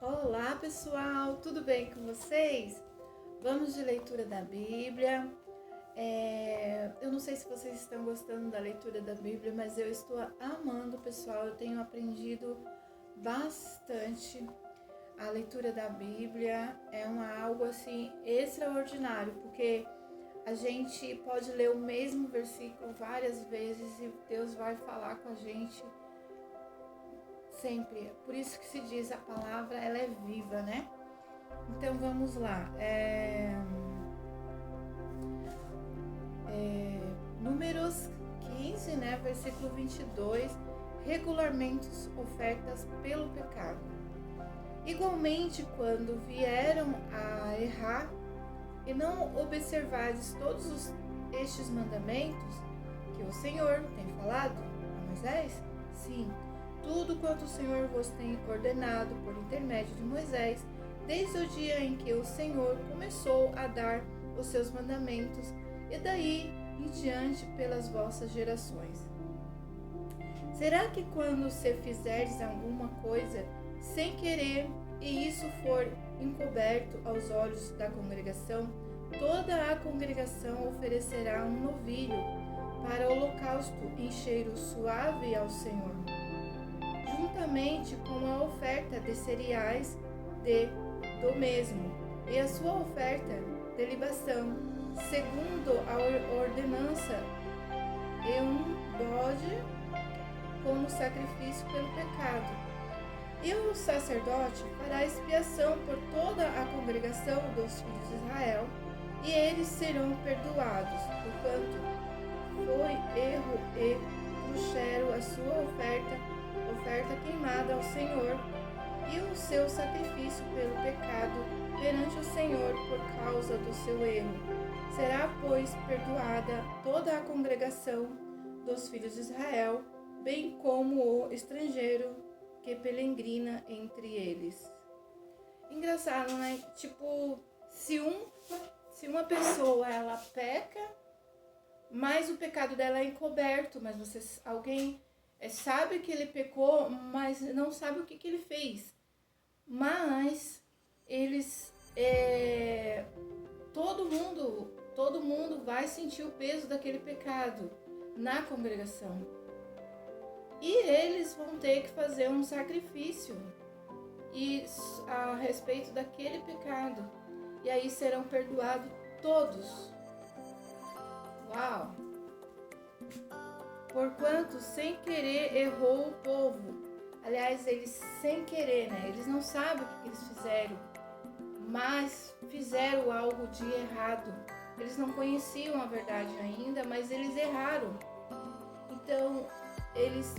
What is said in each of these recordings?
Olá pessoal, tudo bem com vocês? Vamos de leitura da Bíblia. Eu não sei se vocês estão gostando da leitura da Bíblia, mas eu estou amando, pessoal. Eu tenho aprendido bastante. A leitura da Bíblia é algo assim extraordinário, porque a gente pode ler o mesmo versículo várias vezes e Deus vai falar com a gente sempre. Por isso que se diz a palavra, ela é viva, né? Então vamos lá. Números 15, né? Versículo 22. Regulamentos ofertas pelo pecado. Igualmente, quando vieram a errar e não observardes todos estes mandamentos que o Senhor tem falado a Moisés, sim, tudo quanto o Senhor vos tem ordenado por intermédio de Moisés, desde o dia em que o Senhor começou a dar os seus mandamentos, e daí em diante pelas vossas gerações. Será que quando se fizerdes alguma coisa sem querer, e isso for encoberto aos olhos da congregação, toda a congregação oferecerá um novilho para holocausto em cheiro suave ao Senhor, juntamente com a oferta de cereais do mesmo, e a sua oferta de libação, segundo a ordenança, e um bode como sacrifício pelo pecado. E o sacerdote fará expiação por toda a congregação dos filhos de Israel, e eles serão perdoados, porquanto foi erro e trouxeram a sua oferta queimada ao Senhor, e o seu sacrifício pelo pecado perante o Senhor por causa do seu erro. Será, pois, perdoada toda a congregação dos filhos de Israel, bem como o estrangeiro que peregrina entre eles. Engraçado, né? Tipo, se uma pessoa ela peca, mas o pecado dela é encoberto, mas alguém sabe que ele pecou, mas não sabe o que ele fez. Mas eles, todo mundo vai sentir o peso daquele pecado na congregação. E eles vão ter que fazer um sacrifício a respeito daquele pecado. E aí serão perdoados todos. Uau! Porquanto sem querer errou o povo. Aliás, eles sem querer, né? Eles não sabem o que eles fizeram, mas fizeram algo de errado. Eles não conheciam a verdade ainda, mas eles erraram. Então, eles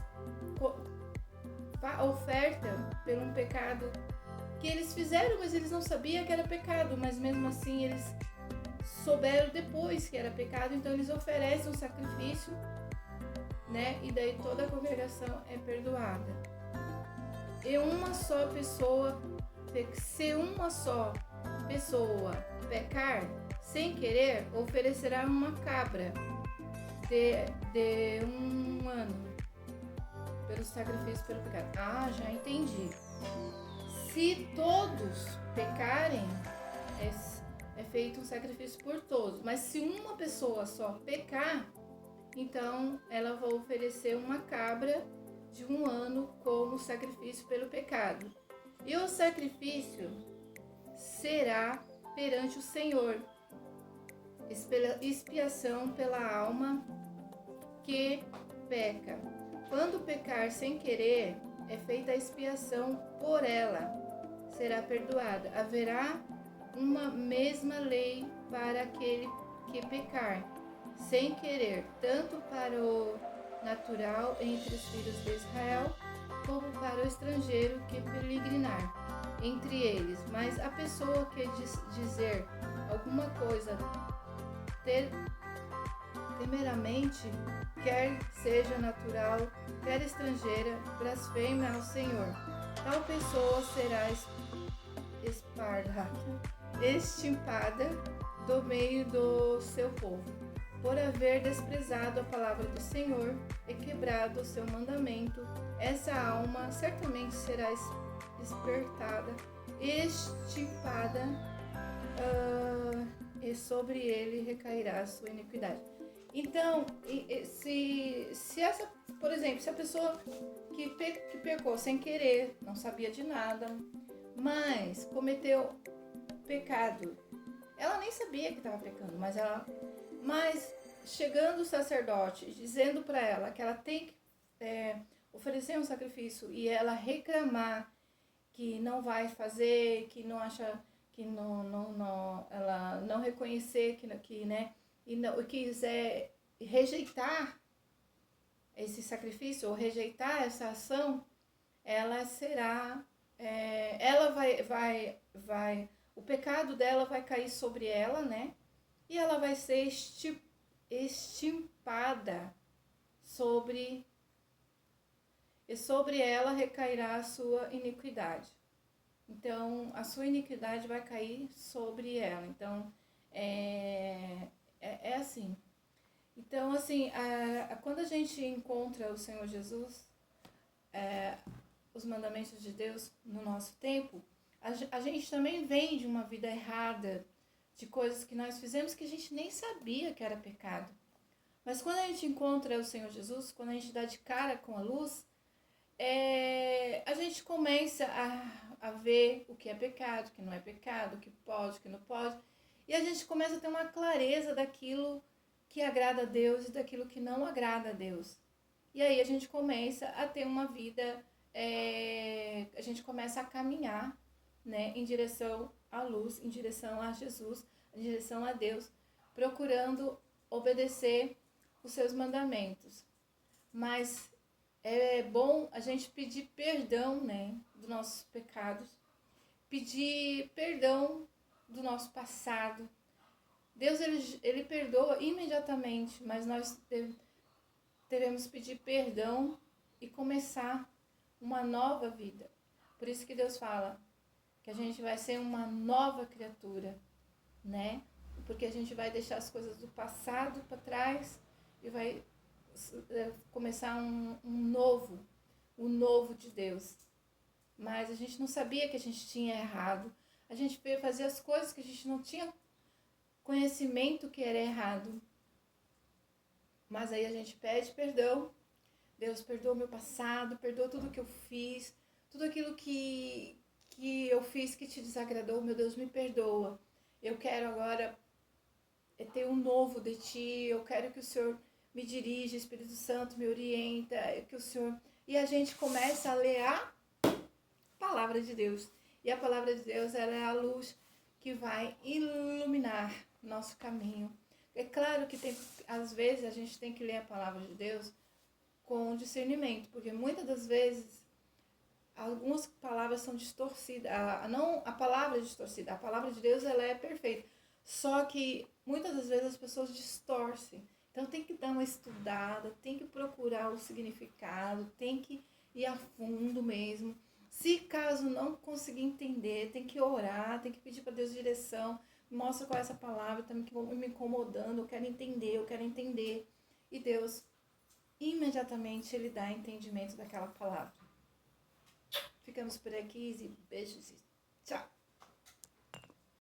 ofertam por um pecado que eles fizeram, mas eles não sabiam que era pecado, mas mesmo assim eles souberam depois que era pecado, então eles oferecem um sacrifício, né? E daí toda a congregação é perdoada. E se uma só pessoa pecar sem querer, oferecerá uma cabra de um ano pelo sacrifício pelo pecado. Ah, já entendi. Se todos pecarem, é feito um sacrifício por todos. Mas se uma pessoa só pecar, então ela vai oferecer uma cabra de um ano como sacrifício pelo pecado. E o sacrifício será perante o Senhor, expiação pela alma que peca. Quando pecar sem querer, é feita a expiação por ela, será perdoada. Haverá uma mesma lei para aquele que pecar sem querer, tanto para o natural entre os filhos de Israel, como para o estrangeiro que peregrinar entre eles. Mas a pessoa que dizer alguma coisa temeramente, quer seja natural, quer estrangeira, blasfema ao Senhor. Tal pessoa será extirpada do meio do seu povo, por haver desprezado a palavra do Senhor e quebrado o seu mandamento. Essa alma certamente será despertada, extirpada, e sobre ele recairá a sua iniquidade. Então, se essa, por exemplo, se a pessoa que pecou sem querer, não sabia de nada, mas cometeu pecado, ela nem sabia que estava pecando, mas chegando o sacerdote dizendo para ela que ela tem que oferecer um sacrifício e ela reclamar que não vai fazer, que não acha, que ela não reconhecer que né, e não quiser rejeitar esse sacrifício ou rejeitar essa ação, ela será, ela vai, o pecado dela vai cair sobre ela, né? E ela vai ser extirpada e sobre ela recairá a sua iniquidade. Então, a sua iniquidade vai cair sobre ela. Então, é assim. Então, assim, quando a gente encontra o Senhor Jesus, os mandamentos de Deus no nosso tempo, a gente também vem de uma vida errada, de coisas que nós fizemos que a gente nem sabia que era pecado. Mas quando a gente encontra o Senhor Jesus, quando a gente dá de cara com a luz, a gente começa a ver o que é pecado, o que não é pecado, o que pode, o que não pode. E a gente começa a ter uma clareza daquilo que agrada a Deus e daquilo que não agrada a Deus. E aí a gente começa a ter uma vida, a gente começa a caminhar, né, em direção à luz, em direção a Jesus, em direção a Deus, procurando obedecer os seus mandamentos. Mas é bom a gente pedir perdão, né, dos nossos pecados, pedir perdão do nosso passado. Deus, ele perdoa imediatamente, mas nós devemos pedir perdão e começar uma nova vida. Por isso que Deus fala que a gente vai ser uma nova criatura, né? Porque a gente vai deixar as coisas do passado para trás e vai começar um novo de Deus. Mas a gente não sabia que a gente tinha errado. A gente fazia as coisas que a gente não tinha conhecimento que era errado. Mas aí a gente pede perdão. Deus, perdoa o meu passado, perdoa tudo que eu fiz, tudo aquilo que eu fiz que te desagradou, meu Deus, me perdoa. Eu quero agora ter um novo de ti, eu quero que o Senhor me dirija, Espírito Santo me orienta, que o Senhor... E a gente começa a ler a palavra de Deus. E a palavra de Deus, ela é a luz que vai iluminar nosso caminho. É claro que às vezes a gente tem que ler a palavra de Deus com discernimento, porque muitas das vezes algumas palavras são distorcidas. Não a palavra é distorcida, a palavra de Deus, ela é perfeita. Só que muitas das vezes as pessoas distorcem. Então tem que dar uma estudada, tem que procurar o significado, tem que ir a fundo mesmo. Se caso não conseguir entender, tem que orar, tem que pedir para Deus direção. Mostra qual é essa palavra, está me incomodando, eu quero entender. E Deus, imediatamente, Ele dá entendimento daquela palavra. Ficamos por aqui e beijos e tchau!